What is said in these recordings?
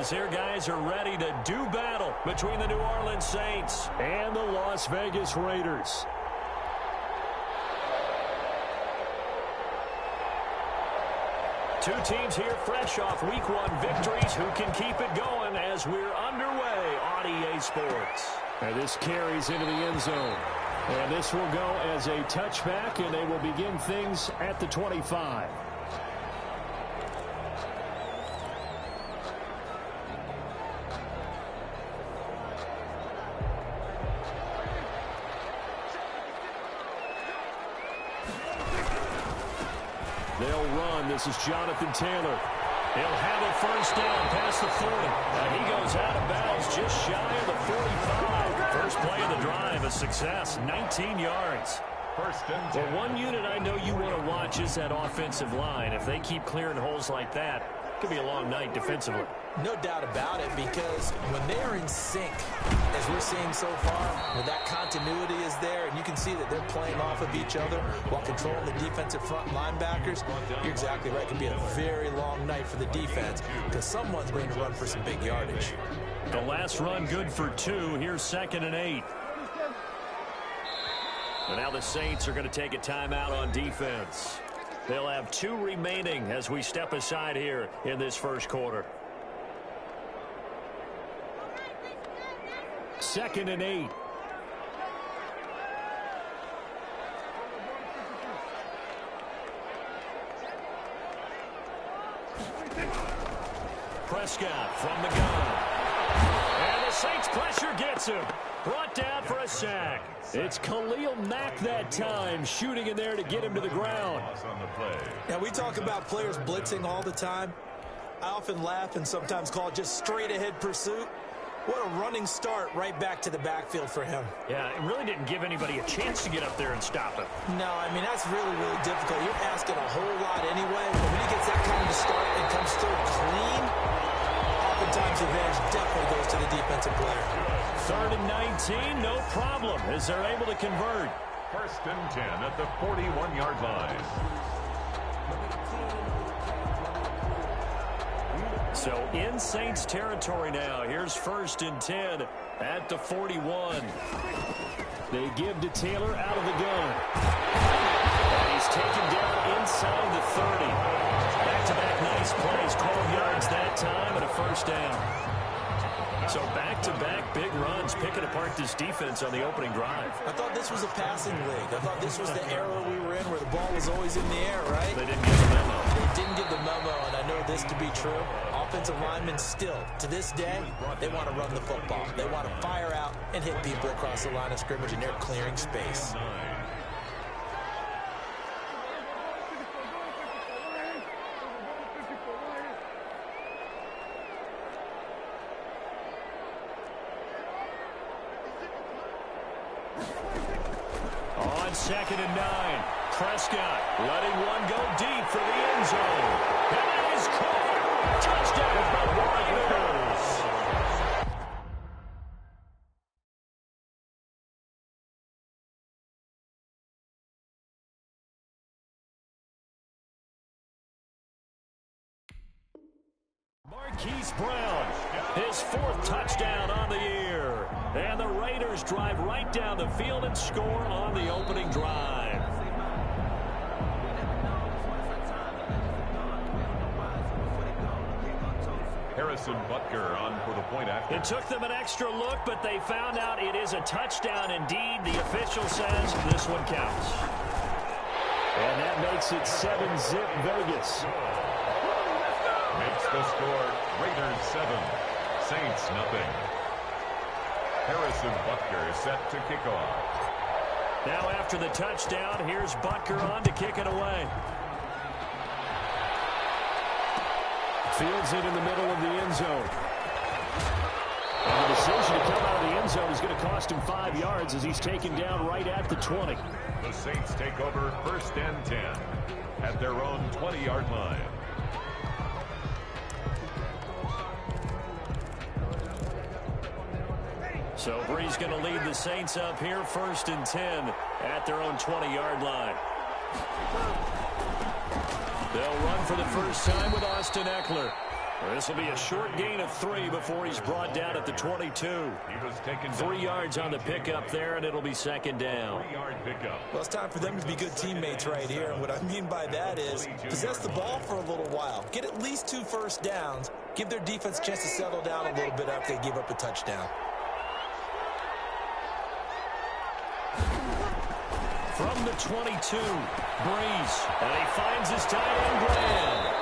as their guys are ready to do battle between the New Orleans Saints and the Las Vegas Raiders. Two teams here fresh off Week 1 victories who can keep it going as we're underway on EA Sports. And this carries into the end zone. And this will go as a touchback, and they will begin things at the 25. They'll run. This is Jonathan Taylor. He'll have it first down past the 40. And he goes out of bounds just shy of the 45. First play of the drive, a success, 19 yards. First and 10. Well, one unit I know you want to watch is that offensive line. If they keep clearing holes like that, it could be a long night defensively. No doubt about it, because when they are in sync, as we're seeing so far, when that continuity is there, and you can see that they're playing off of each other while controlling the defensive front linebackers, you're exactly right. It could be a very long night for the defense because someone's going to run for some big yardage. The last run good for 2. Here's 2nd and 8. And now the Saints are going to take a timeout on defense. They'll have 2 remaining as we step aside here in this first quarter. 2nd and 8. Prescott from the gun. And the Saints pressure gets him. Brought down for a sack. It's Khalil Mack that time, shooting in there to get him to the ground. Now, we talk about players blitzing all the time. I often laugh and sometimes call it just straight-ahead pursuit. What a running start right back to the backfield for him. Yeah, it really didn't give anybody a chance to get up there and stop him. No, I mean, that's really, really difficult. You're asking a whole lot anyway, but when he gets that kind of start and comes through clean, oftentimes the advantage definitely goes to the defensive player. 3rd and 19, no problem, as they're able to convert. First and 10 at the 41-yard line. So in Saints territory now. Here's 1st and 10 at the 41. They give to Taylor out of the gun. And he's taken down inside the 30. Back-to-back nice plays, 12 yards that time, and a first down. So back-to-back big runs, picking apart this defense on the opening drive. I thought this was a passing league. I thought this was the era we were in where the ball was always in the air, right? They didn't get the memo. They didn't get the memo, and I know this to be true. Offensive linemen still, to this day, they want to run the football. They want to fire out and hit people across the line of scrimmage, and they're clearing space. On 2nd and 9, Prescott letting one go deep for the end zone. And it is caught. Touchdown for the Raiders. Marquise Brown, his 4th touchdown on the year. And the Raiders drive right down the field and score on the opening drive. Harrison Butker on for the point after. It took them an extra look, but they found out it is a touchdown indeed. The official says this one counts. And that makes it 7-zip Vegas. Makes the score Raiders 7, Saints nothing. Harrison Butker set to kick off. Now after the touchdown, here's Butker on to kick it away. Fields it in the middle of the end zone. And the decision to come out of the end zone is going to cost him 5 yards as he's taken down right at the 20. The Saints take over 1st and 10 at their own 20-yard line. So Bree's going to lead the Saints up here 1st and 10 at their own 20-yard line. They'll run for the first time with Austin Eckler. This will be a short gain of 3 before he's brought down at the 22. He was taken 3 yards on the pickup there, and it'll be second down. 3-yard pickup. Well, it's time for them to be good teammates right here. And what I mean by that is possess the ball for a little while. Get at least 2 first downs. Give their defense a chance to settle down a little bit after they give up a touchdown. From the 22, Breeze. And he finds his tight end, Graham.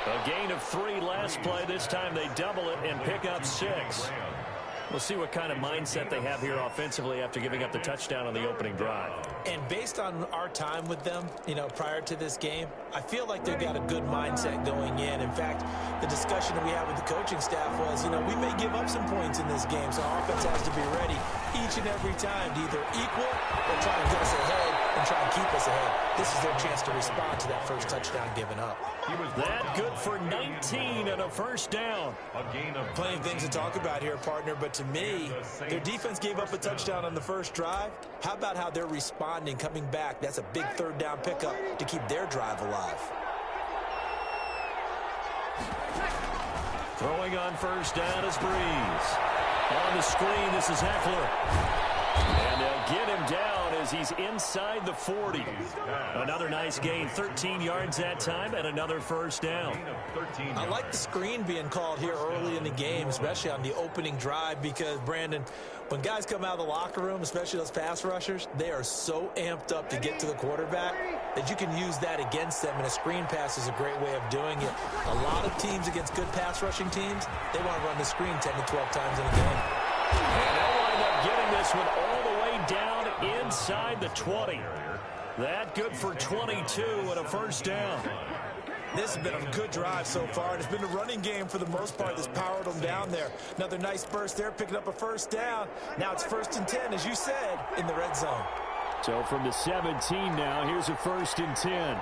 A gain of 3 last play. This time they double it and pick up 6. We'll see what kind of mindset they have here offensively after giving up the touchdown on the opening drive. And based on our time with them, prior to this game, I feel like they've got a good mindset going in. In fact, the discussion that we had with the coaching staff was, we may give up some points in this game, so our offense has to be ready each and every time to either equal or try and get us ahead and try and keep us ahead. This is their chance to respond to that first touchdown given up. That good for 19 and a first down. Plenty of things to talk about here, partner, but to me, their defense gave up a touchdown on the first drive. How about how they're responding, coming back? That's a big third down pickup to keep their drive alive. Throwing on first down is Breeze. On the screen, this is Eckler. And they'll get him down as he's inside the 40. Another nice gain, 13 yards that time, and another first down. I like the screen being called here early in the game, especially on the opening drive, because, Brandon, when guys come out of the locker room, especially those pass rushers, they are so amped up to get to the quarterback that you can use that against them, and a screen pass is a great way of doing it. A lot of teams against good pass rushing teams, they want to run the screen 10 to 12 times in a game. And they'll wind up getting this one all the way down inside the 20. That good for 22 and a first down. This has been a good drive so far, and it's been a running game for the most part that's powered them down there. Another nice burst there, picking up a first down. Now it's 1st and 10, as you said, in the red zone. So from the 17 now, here's a 1st and 10.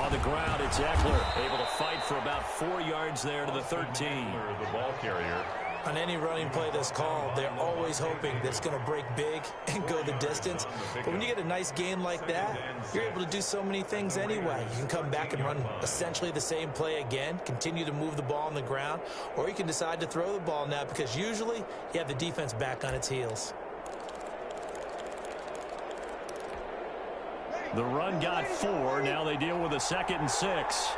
On the ground, it's Eckler, able to fight for about 4 yards there to the 13. The ball carrier. On any running play that's called, they're always hoping that it's going to break big and go the distance. But when you get a nice gain like that, you're able to do so many things anyway. You can come back and run essentially the same play again, continue to move the ball on the ground, or you can decide to throw the ball now because usually you have the defense back on its heels. The run got 4. Now they deal with a 2nd and 6.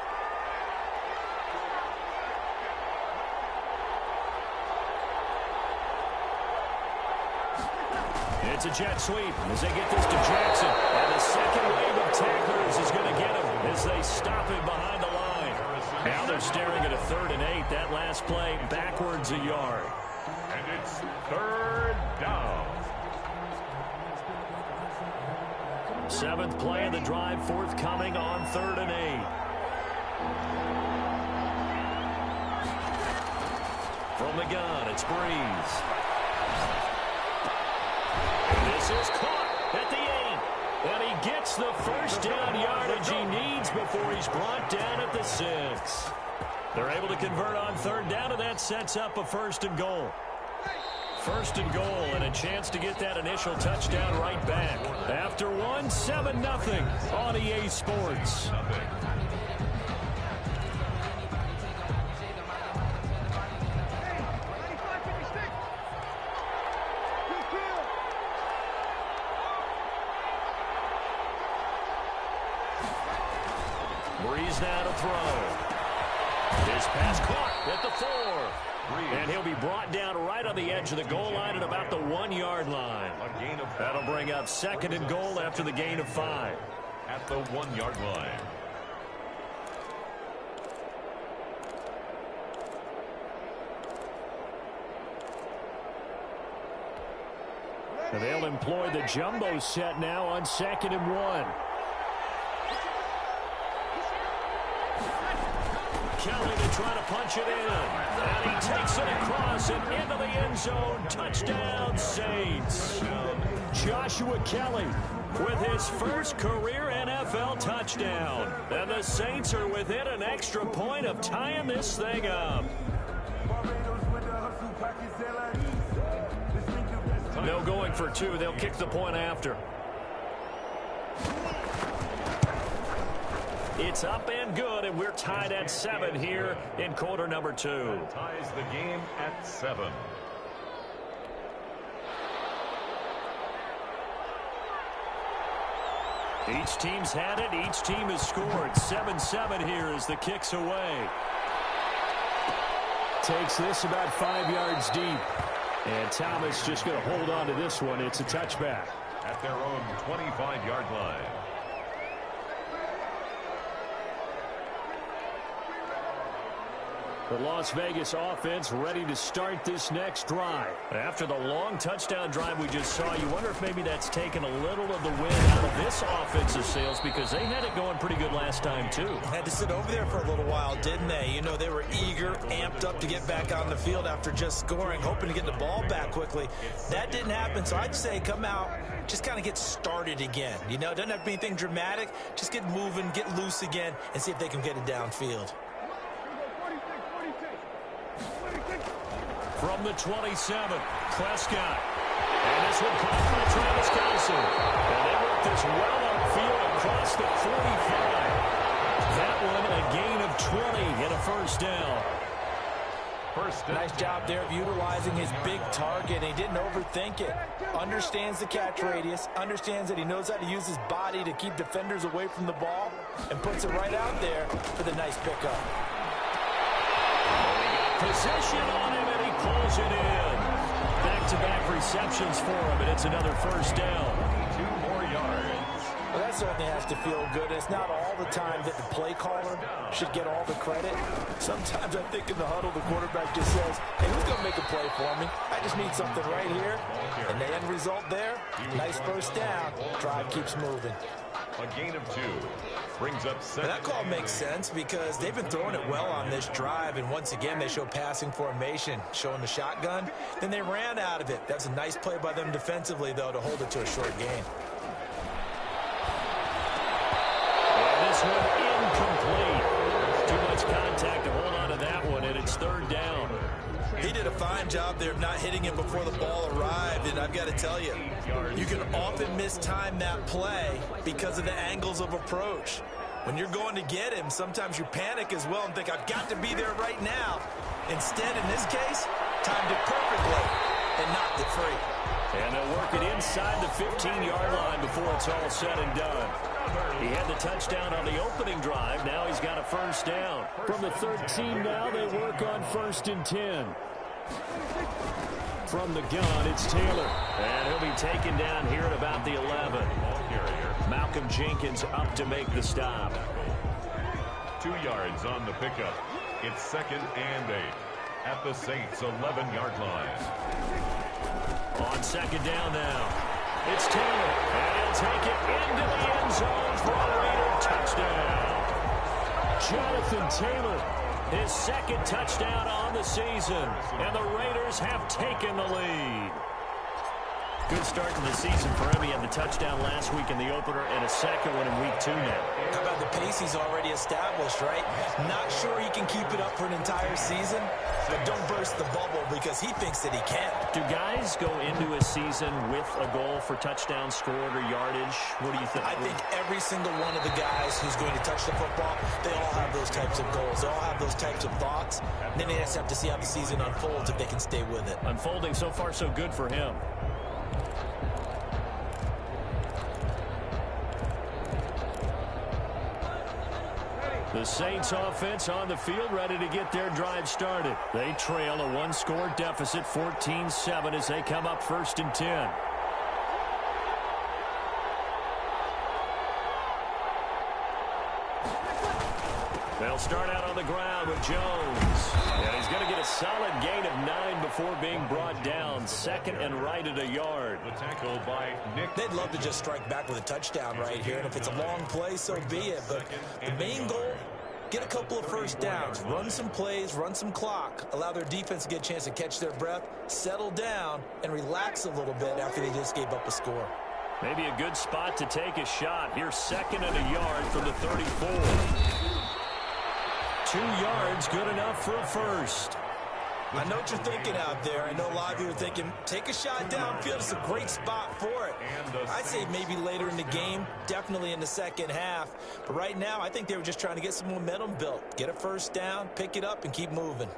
It's a jet sweep as they get this to Jackson. And the second wave of tacklers is going to get him as they stop him behind the line. Now they're staring at a 3rd and 8. That last play backwards a yard. And it's 3rd down. 7th play of the drive forthcoming on 3rd and 8. From the gun, it's Breeze. This is caught at the 8. And he gets the first down yardage he needs before he's brought down at the 6. They're able to convert on 3rd down, and that sets up a 1st and goal. 1st and goal, and a chance to get that initial touchdown right back. After 7-0 on EA Sports. Breeze now to throw. His pass caught at the 4. And he'll be brought down right on the edge of the goal line at about the 1-yard line. That'll bring up 2nd and goal after the gain of 5. At the 1-yard line. And they'll employ the jumbo set now on 2nd and 1. Kelly to try to punch it in. And he takes it across and into the end zone. Touchdown, Saints. Joshua Kelly with his first career NFL touchdown. And the Saints are within an extra point of tying this thing up. No going for 2. They'll kick the point after. It's up and good, and we're tied at 7 here in quarter number 2. That ties the game at 7. Each team's had it. Each team has scored. 7-7 here as the kick's away. Takes this about 5 yards deep. And Thomas just going to hold on to this one. It's a touchback. At their own 25-yard line. The Las Vegas offense ready to start this next drive. After the long touchdown drive we just saw, you wonder if maybe that's taken a little of the wind out of this offensive sails, because they had it going pretty good last time too. Had to sit over there for a little while, didn't they? You know, they were eager, amped up to get back on the field after just scoring, hoping to get the ball back quickly. That didn't happen, so I'd say come out, just kind of get started again. You know, it doesn't have to be anything dramatic. Just get moving, get loose again, and see if they can get it downfield. From the 27, Prescott. And this one caught by Travis Kelce. And they work this well upfield across the 45. That one a gain of 20 and a first down. Nice job there of utilizing his big target. He didn't overthink it. Understands the catch radius. Understands that he knows how to use his body to keep defenders away from the ball. And puts it right out there for the nice pickup. Possession on him, and he pulls it in. Back-to-back receptions for him, and it's another first down. 2 more yards. Well, that certainly has to feel good. It's not all the time that the play caller should get all the credit. Sometimes I think in the huddle, the quarterback just says, hey, who's going to make a play for me? I just need something right here. And the end result there, nice first down. Drive keeps moving. A gain of 2. Brings up 7. That call makes sense because they've been throwing it well on this drive, and once again they show passing formation, showing the shotgun. Then they ran out of it. That's a nice play by them defensively, though, to hold it to a short gain. And this one incomplete. Too much contact to hold on to that one, and it's third down. He did a fine job there of not hitting him before the ball arrived, and I've got to tell you, you can often mistime that play because of the angles of approach. When you're going to get him, sometimes you panic as well and think, I've got to be there right now. Instead, in this case, timed it perfectly and knocked it free. And they'll work it inside the 15-yard line before it's all said and done. He had the touchdown on the opening drive. Now he's got a first down. From the 13 now, they work on 1st and 10. From the gun, it's Taylor. And he'll be taken down here at about the 11. Malcolm Jenkins up to make the stop. 2 yards on the pickup. It's 2nd and 8. At the Saints' 11-yard line. On 2nd down now. It's Taylor. And he'll take it into the end zone for a Raider touchdown. Jonathan Taylor, his 2nd touchdown on the season. And the Raiders have taken the lead. Good start to the season for him. He had the touchdown last week in the opener and a second one in week 2 now. How about the pace he's already established, right? Not sure he can keep it up for an entire season, but don't burst the bubble because he thinks that he can. Do guys go into a season with a goal for touchdowns scored or yardage? What do you think? I think every single one of the guys who's going to touch the football, they all have those types of goals. They all have those types of thoughts. And then they just have to see how the season unfolds if they can stay with it. Unfolding so far so good for him. The Saints offense on the field ready to get their drive started. They trail a 1-score deficit, 14-7 as they come up 1st and 10. They'll start out on the ground with Jones. And he's going to get a solid gain of 9 before being brought down. 2nd and right at a yard. The tackle by Nick. They'd love to just strike back with a touchdown right here. And if it's a long play, so be it. But the main goal, get a couple of first downs. Run some plays, run some clock. Allow their defense to get a chance to catch their breath, settle down, and relax a little bit after they just gave up a score. Maybe a good spot to take a shot. Here's 2nd and a yard from the 34. 2 yards, good enough for a first. I know what you're thinking out there. I know a lot of you are thinking, take a shot downfield. It's a great spot for it. I'd say maybe later in the game, definitely in the second half. But right now, I think they were just trying to get some momentum built. Get a first down, pick it up, and keep moving.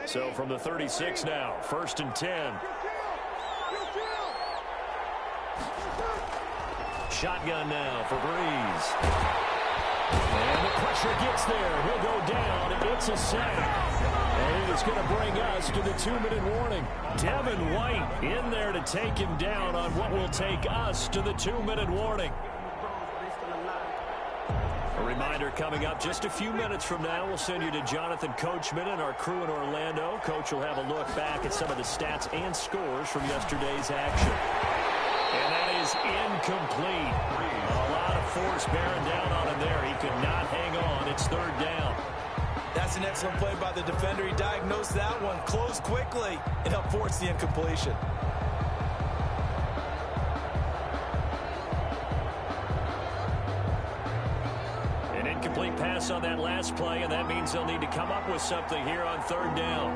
So from the 36 now, 1st and 10. Shotgun now for Breeze. And the pressure gets there. He'll go down. It's a sack. And it's going to bring us to the 2-minute warning. Devin White in there to take him down on what will take us to the 2-minute warning. A reminder coming up just a few minutes from now. We'll send you to Jonathan Coachman and our crew in Orlando. Coach will have a look back at some of the stats and scores from yesterday's action. And that is incomplete. A lot of force bearing down on him there. He could not hang on. It's 3rd down. That's an excellent play by the defender. He diagnosed that one, closed quickly, and helped force the incompletion. Incomplete pass on that last play, and that means they'll need to come up with something here on 3rd down.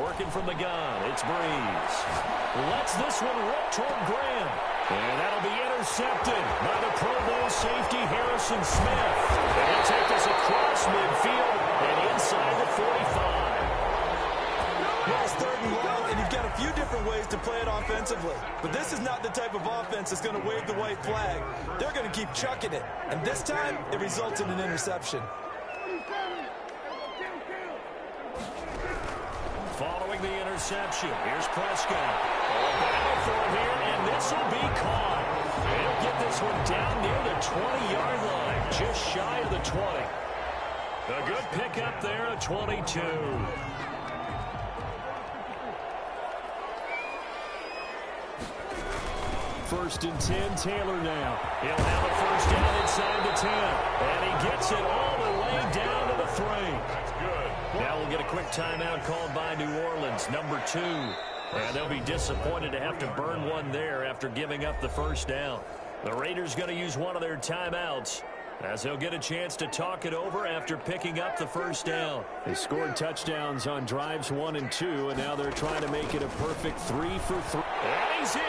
Working from the gun, it's Breeze. Lets this one rip toward Graham. And that'll be intercepted by the Pro Bowl safety Harrison Smith. And he'll take this across midfield and inside the 45. Well, it's 3rd and long, and you've got a few different ways to play it offensively. But this is not the type of offense that's going to wave the white flag. They're going to keep chucking it. And this time, it results in an interception. Following the interception, here's Prescott. Battle for him here, and this will be caught. He'll get this one down near the 20-yard line, just shy of the 20. A good pickup there at 22. 1st and 10, Taylor now. He'll have a first down inside the 10. And he gets it all the way down to the 3. That's good. Now we'll get a quick timeout called by New Orleans, number 2. And they'll be disappointed to have to burn one there after giving up the first down. The Raiders going to use one of their timeouts as they'll get a chance to talk it over after picking up the first down. They scored touchdowns on drives 1 and 2, and now they're trying to make it a perfect 3 for 3. And he's in!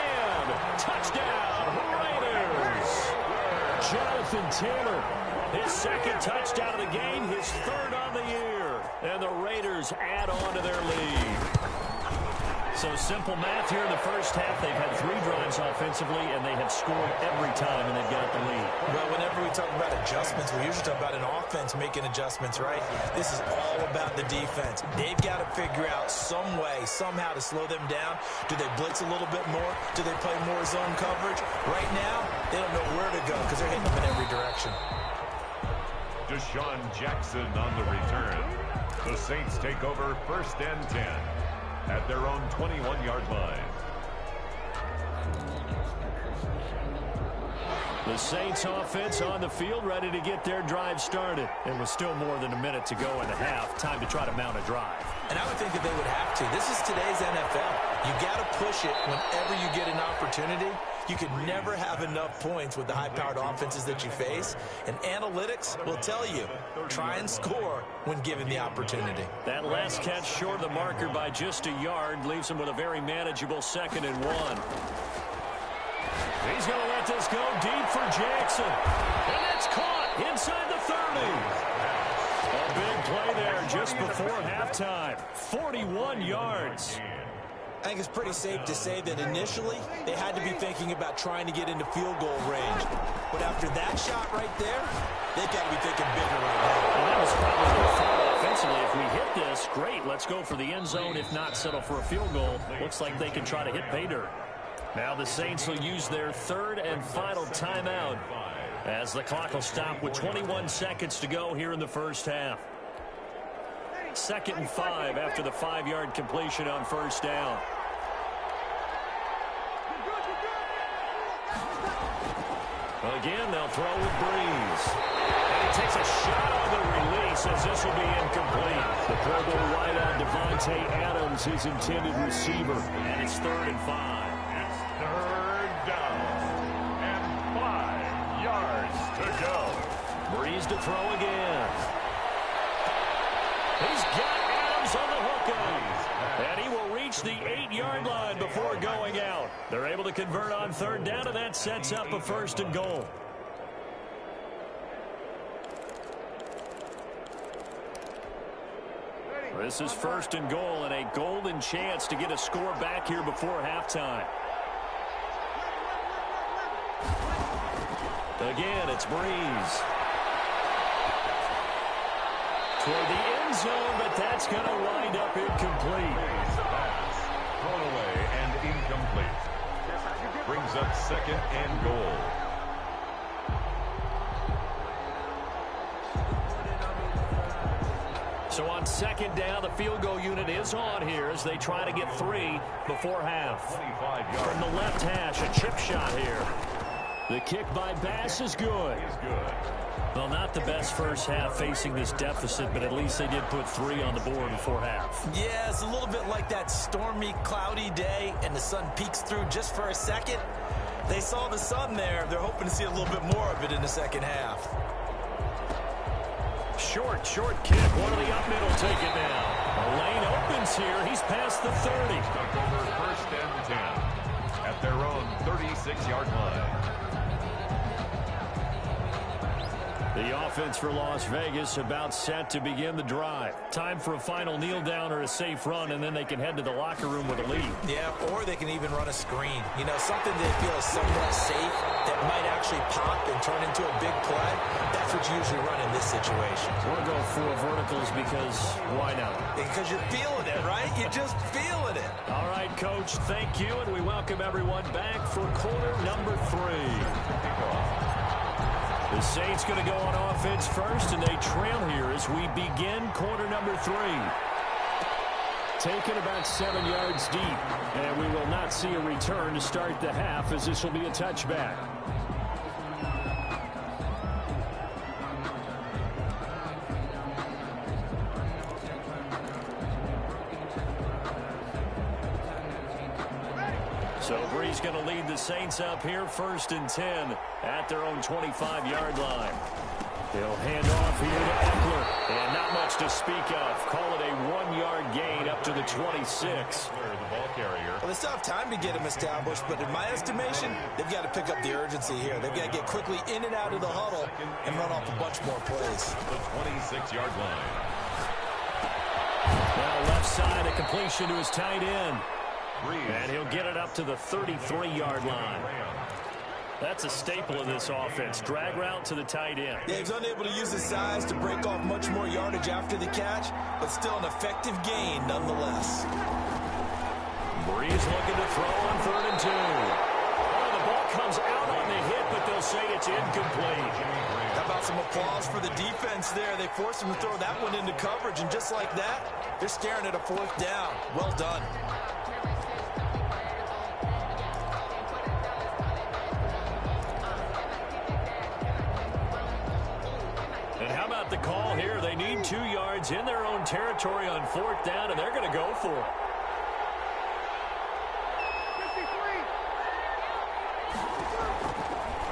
Touchdown, Raiders! Jonathan Taylor, his 2nd touchdown of the game, his 3rd on the year. And the Raiders add on to their lead. So simple math here in the first half. They've had 3 drives offensively, and they have scored every time, and they've got the lead. Well, whenever we talk about adjustments, we usually talk about an offense making adjustments, right? This is all about the defense. They've got to figure out some way, somehow to slow them down. Do they blitz a little bit more? Do they play more zone coverage? Right now, they don't know where to go because they're hitting them in every direction. Deshaun Jackson on the return. The Saints take over 1st and 10. At their own 21-yard line. The Saints offense on the field, ready to get their drive started. And with still more than a minute to go in the half, time to try to mount a drive. And I would think that they would have to. This is today's NFL. You got to push it whenever you get an opportunity. You can never have enough points with the high-powered offenses that you face. And analytics will tell you, try and score when given the opportunity. That last catch short of the marker by just a yard leaves him with a very manageable 2nd and 1. He's going to let this go deep for Jackson. And it's caught inside the 30. A big play there just before halftime. 41 yards. I think it's pretty safe to say that initially they had to be thinking about trying to get into field goal range. But after that shot right there, they've got to be thinking bigger right now. Well, that was probably the thought offensively. If we hit this, great. Let's go for the end zone. If not, settle for a field goal. Looks like they can try to hit pay dirt. Now the Saints will use their 3rd and final timeout as the clock will stop with 21 seconds to go here in the first half. 2nd and 5 after the 5-yard completion on first down. Again, they'll throw with Breeze. And he takes a shot on the release as this will be incomplete. The Pro Bowl wideout Devontae Adams, his intended receiver. And it's 3rd and 5. It's 3rd down and 5 yards to go. Breeze to throw again. He's got Adams on the hook up. And he will reach the 8-yard line before going out. They're able to convert on 3rd down, and that sets up a 1st and goal. This is 1st and goal and a golden chance to get a score back here before halftime. Again, it's Breeze. Toward the end zone, but that's going to wind up incomplete. Thrown away and incomplete. Brings up 2nd and goal. So on 2nd down, the field goal unit is on here as they try to get 3 before half. 25 yards. From the left hash, a chip shot here. The kick by Bass is good. Well, not the best first half facing this deficit, but at least they did put 3 on the board before half. Yeah, it's a little bit like that stormy, cloudy day, and the sun peeks through just for a second. They saw the sun there. They're hoping to see a little bit more of it in the second half. Short kick. One of the up middle take it down. The lane opens here. He's past the 30. Stuck over 1st and 10 at their own 36-yard line. The offense for Las Vegas about set to begin the drive. Time for a final kneel down or a safe run, and then they can head to the locker room with a lead. Yeah, or they can even run a screen. You know, something they feel is somewhat safe that might actually pop and turn into a big play. That's what you usually run in this situation. We're going to go 4 verticals because why not? Because you're feeling it, right? You're just feeling it. All right, Coach, thank you, and we welcome everyone back for quarter number 3. The Saints going to go on offense first, and they trail here as we begin quarter number 3. Taken about 7 yards deep, and we will not see a return to start the half as this will be a touchback. So Breeze going to lead the Saints up here, 1st and 10 at their own 25-yard line. He'll hand off here to Eckler, and not much to speak of. Call it a 1-yard gain up to the 26. The ball carrier. Well, they still have time to get him established, but in my estimation, they've got to pick up the urgency here. They've got to get quickly in and out of the huddle and run off a bunch more plays. The 26-yard line. Now left side, a completion to his tight end. Breeze. And he'll get it up to the 33-yard line. That's a staple of this offense. Drag route to the tight end. Yeah, he's unable to use his size to break off much more yardage after the catch, but still an effective gain nonetheless. Breeze looking to throw on 3rd and 2. Oh, the ball comes out on the hit, but they'll say it's incomplete. How about some applause for the defense there? They forced him to throw that one into coverage, and just like that, they're staring at a 4th down. Well done. And how about the call here? They need 2 yards in their own territory on 4th down, and they're going to go for it.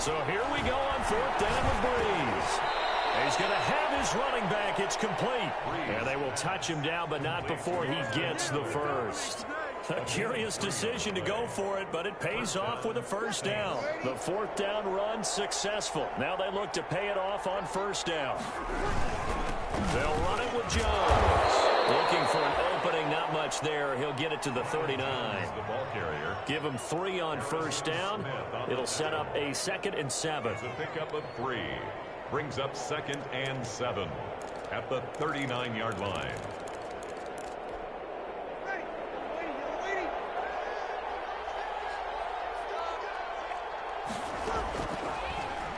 So here we go on 4th down with Breeze. He's going to have his running back. It's complete. And they will touch him down, but not before he gets the first. A curious decision to go for it, but it pays off with a 1st down. The 4th down run successful. Now they look to pay it off on 1st down. They'll run it with Jones. Looking for an opening, not much there. He'll get it to the 39. The ball carrier. Give him 3 on 1st down. It'll set up a 2nd and 7. It's a pickup of 3. Brings up 2nd and 7 at the 39-yard line.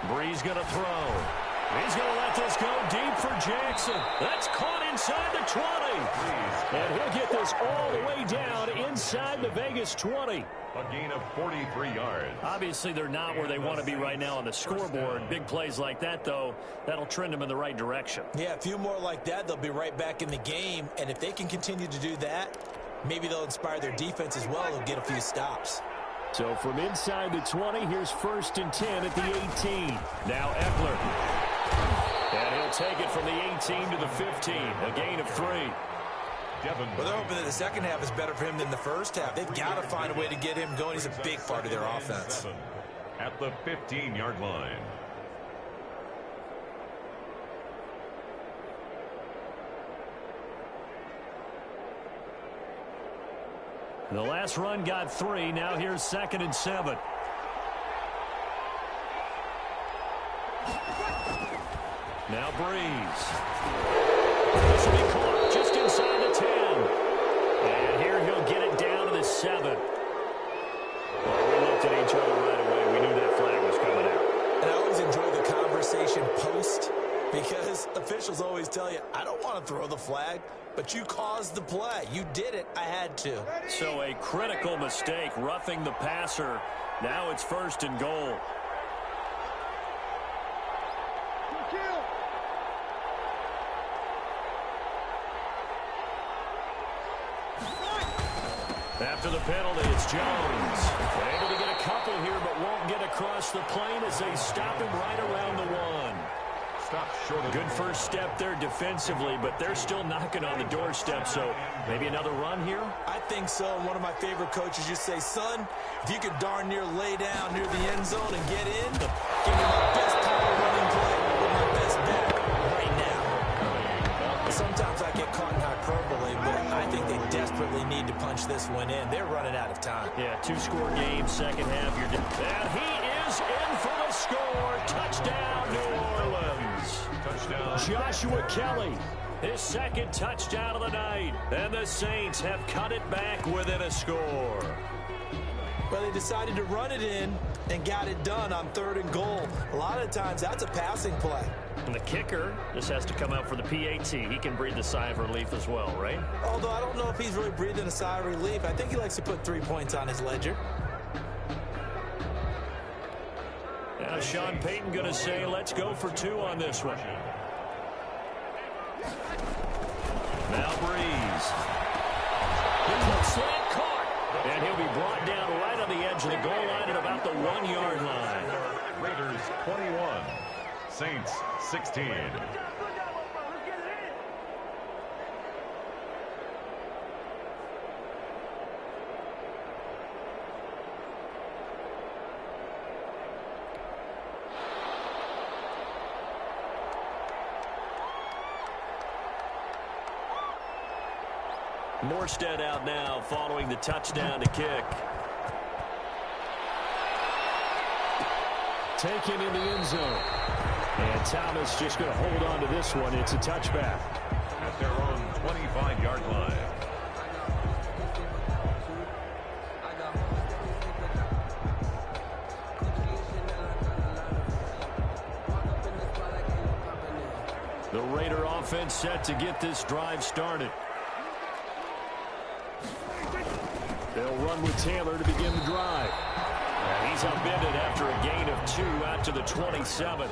Breeze going to throw. He's going to let this go deep for Jackson. That's caught inside the 20. And he'll get this all the way down inside the Vegas 20. A gain of 43 yards. Obviously, they're not where they want to be right now on the scoreboard. Big plays like that, though, that'll trend them in the right direction. Yeah, a few more like that, they'll be right back in the game. And if they can continue to do that, maybe they'll inspire their defense as well and get a few stops. So from inside the 20, here's 1st and 10 at the 18. Now Eckler. And he'll take it from the 18 to the 15. A gain of 3. Well, they're hoping that the second half is better for him than the first half. They've got to find a way to get him going. He's a big part of their offense. At the 15-yard line. The last run got 3. Now here's 2nd and 7. Now Breeze. This will be caught just inside the 10. And here he'll get it down to the 7. Well, we looked at each other right away. We knew that flag was coming out. And I always enjoy the conversation post because officials always tell you, I don't want to throw the flag, but you caused the play. You did it. I had to. So a critical mistake, roughing the passer. Now it's 1st and goal. After the penalty, it's Jones. Able to get a couple here, but won't get across the plane as they stop him right around the 1. Stop short of Good first step there defensively, but they're still knocking on the doorstep, so maybe another run here? I think so. One of my favorite coaches used to say, son, if you could darn near lay down near the end zone and get in, give me my best power running play with my best back right now. Sometimes I get caught in hyperbole, but I think they desperately need to punch this one in. They're running out of time. Yeah, 2-score game, second half. And he is in for the score. Touchdown, New Orleans. touchdown. Joshua Kelly, his 2nd touchdown of the night. And the Saints have cut it back within a score. Well, they decided to run it in and got it done on 3rd and goal. A lot of times, that's a passing play. And the kicker just has to come out for the PAT. He can breathe a sigh of relief as well, right? Although I don't know if he's really breathing a sigh of relief. I think he likes to put 3 points on his ledger. Now Sean Payton going to say, let's go for 2 on this one. Now Breeze. Slant caught. And he'll be brought down right on the edge of the goal line at about the 1-yard line. Raiders 21, Saints 16. Morstead out now following the touchdown to kick. Taken in the end zone. And Thomas just going to hold on to this one. It's a touchback. At their own 25-yard line. The Raider offense set to get this drive started. They'll run with Taylor to begin the drive. And he's upended after a gain of 2 out to the 27.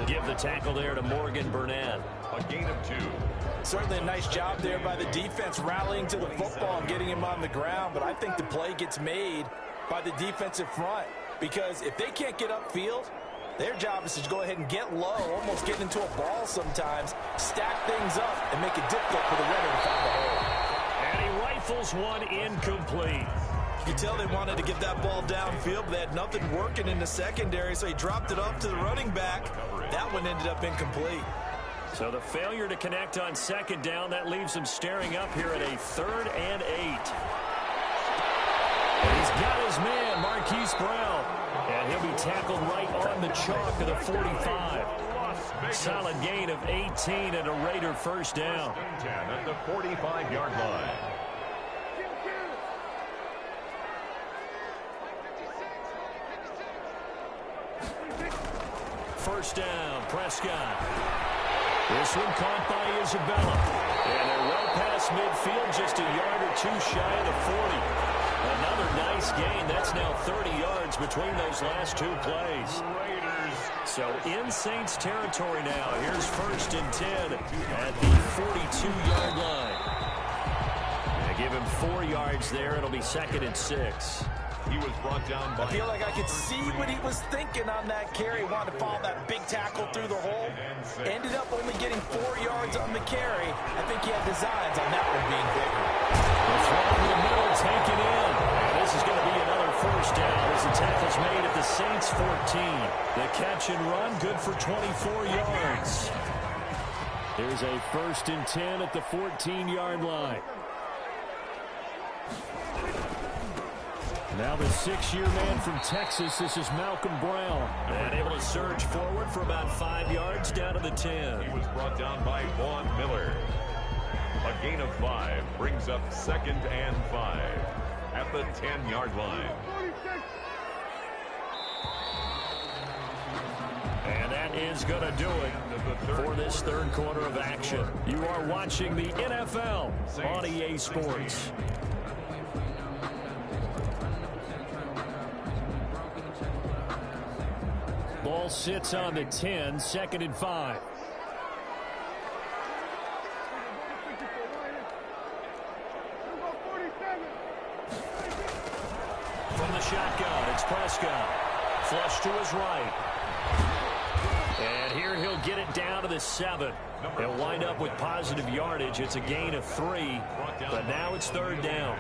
Give the tackle there to Morgan Burnett. A gain of 2. Certainly a nice job there by the defense rallying to the football and getting him on the ground. But I think the play gets made by the defensive front. Because if they can't get upfield, their job is to go ahead and get low, almost get into a ball sometimes, stack things up, and make it difficult for the runner to find the hole. And he rifles one incomplete. You tell they wanted to get that ball downfield, but they had nothing working in the secondary, so he dropped it up to the running back. That one ended up incomplete. So the failure to connect on 2nd down, that leaves him staring up here at a 3rd and 8. And he's got his man, Marquise Brown. And he'll be tackled right on the chalk of the 45. Solid gain of 18 and a Raider first down. 10 at the 45-yard line. First down, Prescott. This one caught by Isabella. And they're well past midfield, just a yard or two shy of the 40. Another nice gain. That's now 30 yards between those last two plays. Raiders. So in Saints territory now. Here's 1st and 10 at the 42-yard line. They give him 4 yards there. It'll be 2nd and 6. He was brought down by... I feel like I could see what he was thinking on that carry. Wanted to follow that big tackle through the hole. Ended up only getting 4 yards on the carry. I think he had designs on that one being bigger. The throw over the middle, taken in. And this is going to be another first down as the tackle's made at the Saints 14. The catch and run, good for 24 yards. Here's a 1st and 10 at the 14-yard line. Now the 6-year man from Texas, this is Malcolm Brown. And able to surge forward for about 5 yards down to the 10. He was brought down by Vaughn Miller. A gain of 5 brings up 2nd and 5 at the 10-yard line. And that is going to do it for this third quarter of action. You are watching the NFL on EA Sports. Ball sits on the 10, 2nd and 5. From the shotgun, it's Prescott. Flush to his right. And here he'll get it down to the 7. He'll wind up with positive yardage. It's a gain of 3, but now it's 3rd down.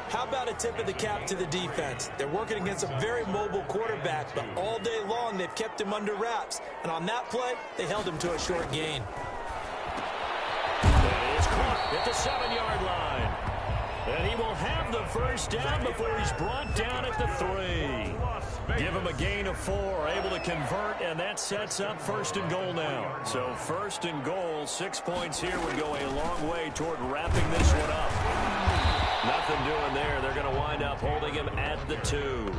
How about a tip of the cap to the defense? They're working against a very mobile quarterback, but all day long they've kept him under wraps. And on that play, they held him to a short gain. That is caught at the 7-yard line. And he will have the first down before he's brought down at the 3. Give him a gain of 4, able to convert, and that sets up 1st and goal now. So 1st and goal, 6 points here would go a long way toward wrapping this one up. Nothing doing there. They're going to wind up holding him at the 2.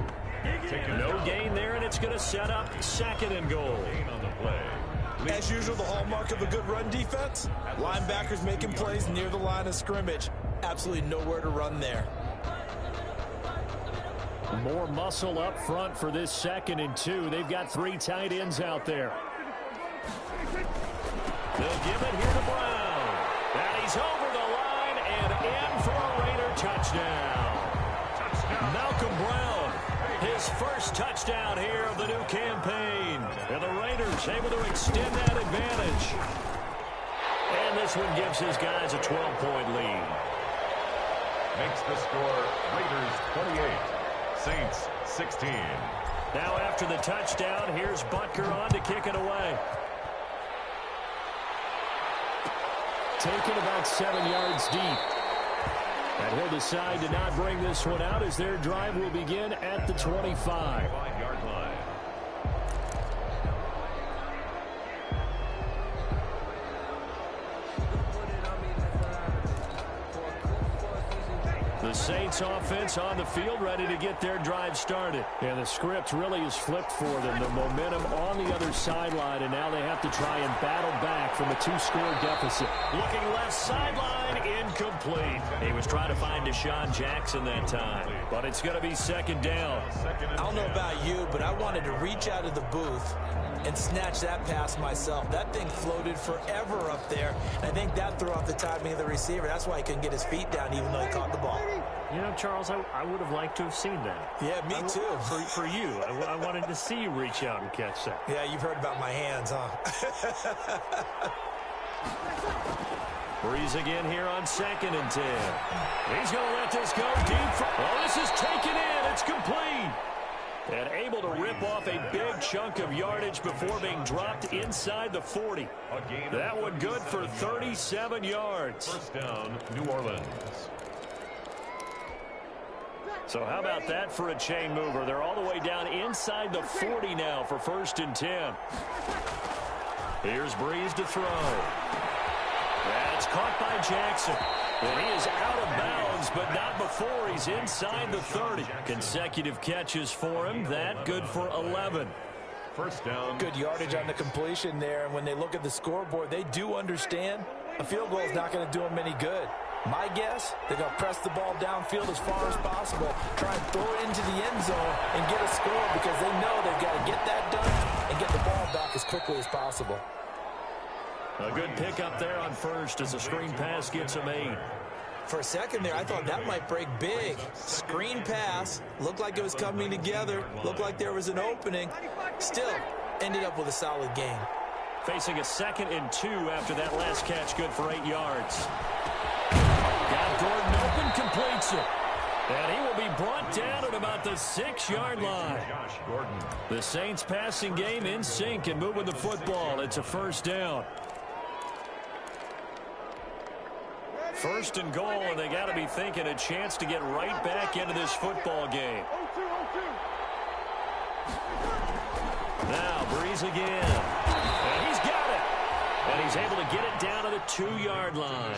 No gain there, and it's going to set up 2nd and goal. As usual, the hallmark of a good run defense, linebackers making plays near the line of scrimmage. Absolutely nowhere to run there. More muscle up front for this 2nd and 2. They've got 3 tight ends out there. They'll give it here to Brown. And he's over the line and in for a Raider touchdown. Malcolm Brown, his first touchdown here of the new campaign. And the Raiders able to extend that advantage. And this one gives his guys a 12-point lead. Makes the score Raiders 28, Saints 16. Now after the touchdown, here's Butker on to kick it away. Taken about 7 yards deep. And he'll decide to not bring this one out as their drive will begin at the 25. 5-yard line. The Saints offense on the field ready to get their drive started. And the script really is flipped for them. The momentum on the other sideline, and now they have to try and battle back from a 2-score deficit. Looking left sideline, incomplete. He was trying to find Deshaun Jackson that time. But it's going to be 2nd down. I don't know about you, but I wanted to reach out of the booth and snatch that pass myself. That thing floated forever up there. And I think that threw off the timing of the receiver. That's why he couldn't get his feet down even though he caught the ball. You know, Charles, I would have liked to have seen that. Yeah, me too. For you. I wanted to see you reach out and catch that. Yeah, you've heard about my hands, huh? Breeze again here on 2nd and 10. He's going to let this go deep. Oh, this is taken in. It's complete. And able to rip off a big chunk of yardage before being dropped inside the 40. That one good for 37 yards. First down, New Orleans. So how about that for a chain mover? They're all the way down inside the 40 now for 1st and 10. Here's Breeze to throw. That's caught by Jackson. And he is out of bounds, but not before he's inside the 30. Consecutive catches for him. That good for 11. first down. Good yardage on the completion there. And when they look at the scoreboard, they do understand a field goal is not going to do them any good. My guess, they're going to press the ball downfield as far as possible, try and throw it into the end zone and get a score because they know they've got to get that done and get the ball back as quickly as possible. A good pickup there on first as the screen pass gets a 8. For a second there, I thought that might break big. Screen pass, looked like it was coming together, looked like there was an opening. Still, ended up with a solid gain. Facing a 2nd and 2 after that last catch, good for 8 yards. Got Gordon open, completes it. And he will be brought down at about the 6-yard line. The Saints passing game in sync and moving the football. It's a first down. First and goal, and they got to be thinking a chance to get right back into this football game. Now, Breeze again. And he's got it. And he's able to get it down to the 2-yard line.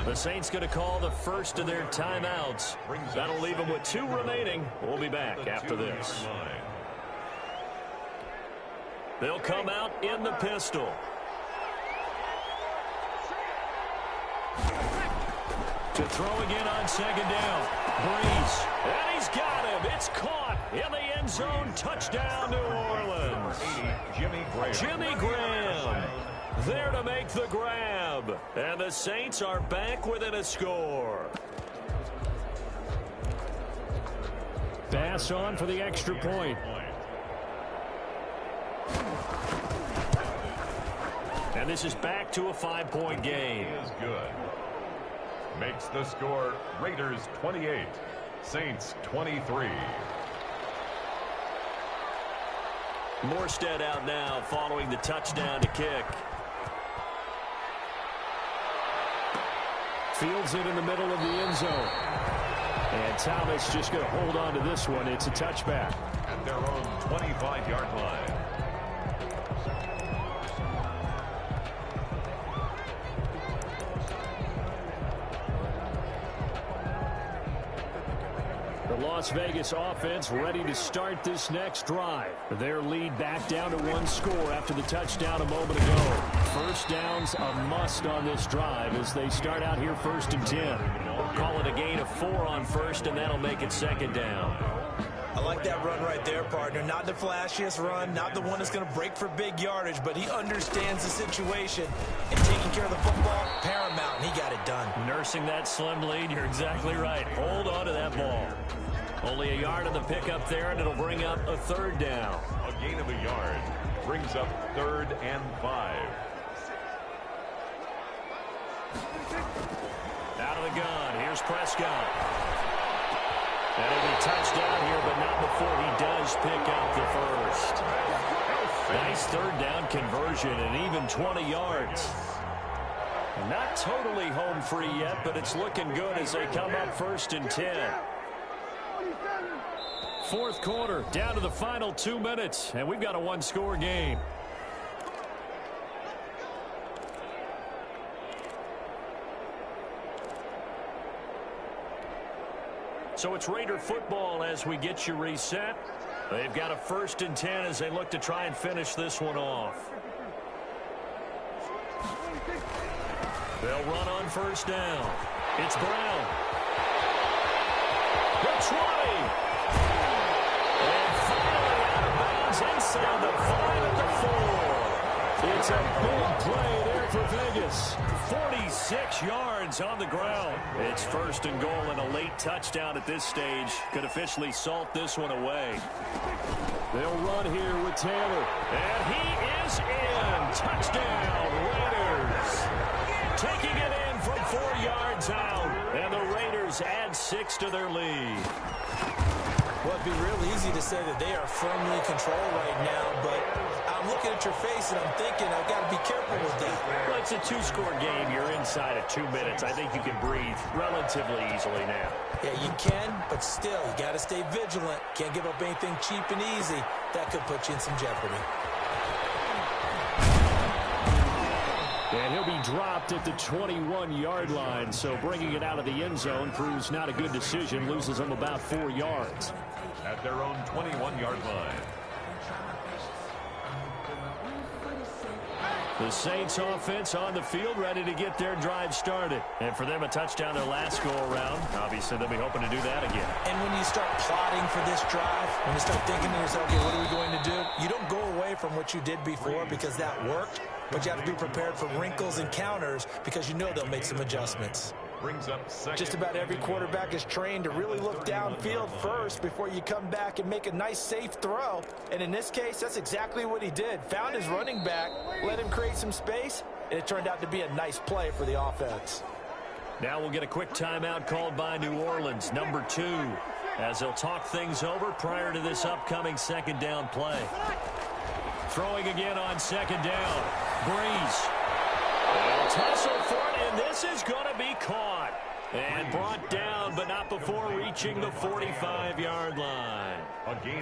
The Saints going to call the first of their timeouts. That'll leave them with 2 remaining. We'll be back after this. They'll come out in the pistol. To throw again on 2nd down. Breeze. And he's got him. It's caught in the end zone. Touchdown, New Orleans. Jimmy Graham there to make the grab. And the Saints are back within a score. Pass on for the extra point. And this is back to a 5-point game. Is good. Makes the score Raiders 28, Saints 23. Morstead out now following the touchdown to kick. Fields it in the middle of the end zone. And Thomas just going to hold on to this one. It's a touchback. At their own 25-yard line. The Las Vegas offense ready to start this next drive. Their lead back down to 1 score after the touchdown a moment ago. First down's a must on this drive as they start out here 1st and 10. Call it a gain of 4 on first, and that'll make it 2nd down. I like that run right there, partner. Not the flashiest run, not the one that's going to break for big yardage, but he understands the situation. And taking care of the football, paramount, and he got it done. Nursing that slim lead, you're exactly right. Hold on to that ball. Only a yard on the pickup there, and it'll bring up a 3rd down. A gain of a yard brings up 3rd and 5. Out of the gun, here's Prescott. And it'll be touchdown here, but not before he does pick up the first. Nice 3rd down conversion and even 20 yards. Not totally home free yet, but it's looking good as they come up 1st and 10. 4th quarter, down to the final 2 minutes, and we've got a 1-score game. So it's Raider football as we get you reset. They've got a 1st and 10 as they look to try and finish this one off. They'll run on 1st down. It's Brown. The 20. And finally out of bounds inside the 5 at the 4. It's a big play there for Vegas. 46 yards on the ground. It's 1st and goal, and a late touchdown at this stage could officially salt this one away. They'll run here with Taylor. And he is in. Touchdown, Raiders. Taking it in from 4 yards out. And the Raiders add 6 to their lead. Well, it'd be real easy to say that they are firmly controlled right now, but I'm looking at your face and I'm thinking I've got to be careful with that. Well, it's a 2-score game. You're inside of 2 minutes. I think you can breathe relatively easily now. Yeah, you can, but still, you got to stay vigilant. Can't give up anything cheap and easy. That could put you in some jeopardy. And he'll be dropped at the 21-yard line, so bringing it out of the end zone proves not a good decision, loses them about 4 yards. At their own 21-yard line. The Saints offense on the field, ready to get their drive started. And for them, a touchdown their last go-around. Obviously, they'll be hoping to do that again. And when you start plotting for this drive, when you start thinking to yourself, okay, what are we going to do? You don't go away from what you did before because that worked, but you have to be prepared for wrinkles and counters because you know they'll make some adjustments. Brings up second. Just about every quarterback is trained to really look downfield first before you come back and make a nice, safe throw. And in this case, that's exactly what he did. Found his running back, let him create some space, and it turned out to be a nice play for the offense. Now we'll get a quick timeout called by New Orleans, number 2, as they'll talk things over prior to this upcoming second down play. Throwing again on second down. Breeze. They'll tussle for it, and this is going to be caught. And brought down, but not before reaching the 45-yard line.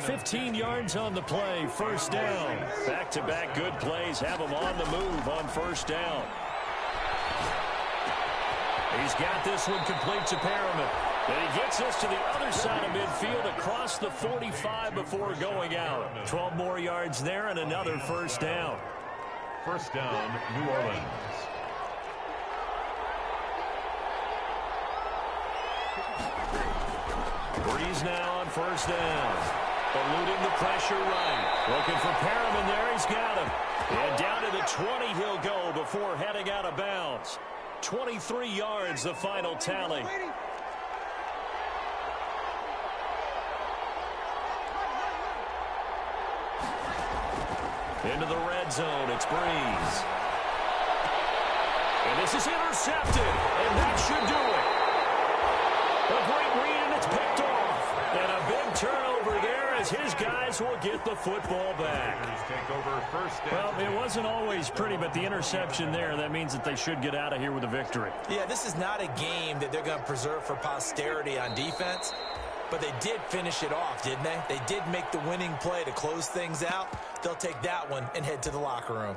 15 yards on the play, first down. Back-to-back good plays have them on the move on first down. He's got this one complete to Perriman. And he gets us to the other side of midfield across the 45 before going out. 12 more yards there and another first down. First down, New Orleans. Breeze now on first down. Eluding the pressure right. Looking for Perriman there. He's got him. And down to the 20 he'll go before heading out of bounds. 23 yards, the final tally. Into the red zone, it's Breeze. And this is intercepted, and that should do it. A great read, and it's picked off. And a big turnover there as his guys will get the football back. Take over first down. Well, it wasn't always pretty, but the interception there, that means that they should get out of here with a victory. Yeah, this is not a game that they're going to preserve for posterity on defense. But they did finish it off, didn't they? They did make the winning play to close things out. They'll take that one and head to the locker room.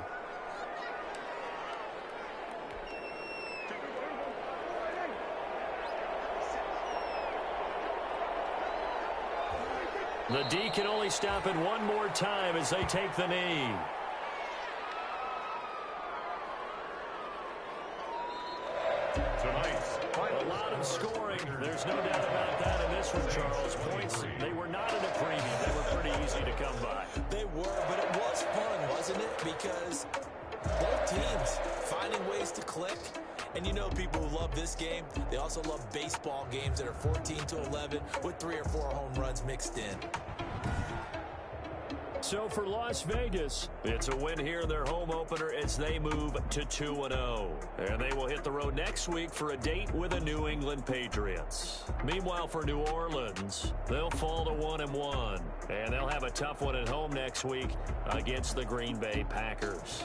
The D can only stop it one more time as they take the knee. A lot of scoring. There's no doubt about that in this one, Charles. Points, they were not in a premium. They were pretty easy to come by. They were, but it was fun, wasn't it? Because both teams finding ways to click. And you know people who love this game, they also love baseball games that are 14-11 with 3 or 4 home runs mixed in. So for Las Vegas, it's a win here in their home opener as they move to 2-0. And they will hit the road next week for a date with the New England Patriots. Meanwhile, for New Orleans, they'll fall to 1-1. And they'll have a tough one at home next week against the Green Bay Packers.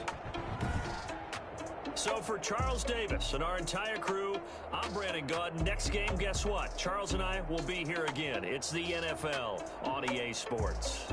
So for Charles Davis and our entire crew, I'm Brandon Gaudin. Next game, guess what? Charles and I will be here again. It's the NFL on EA Sports.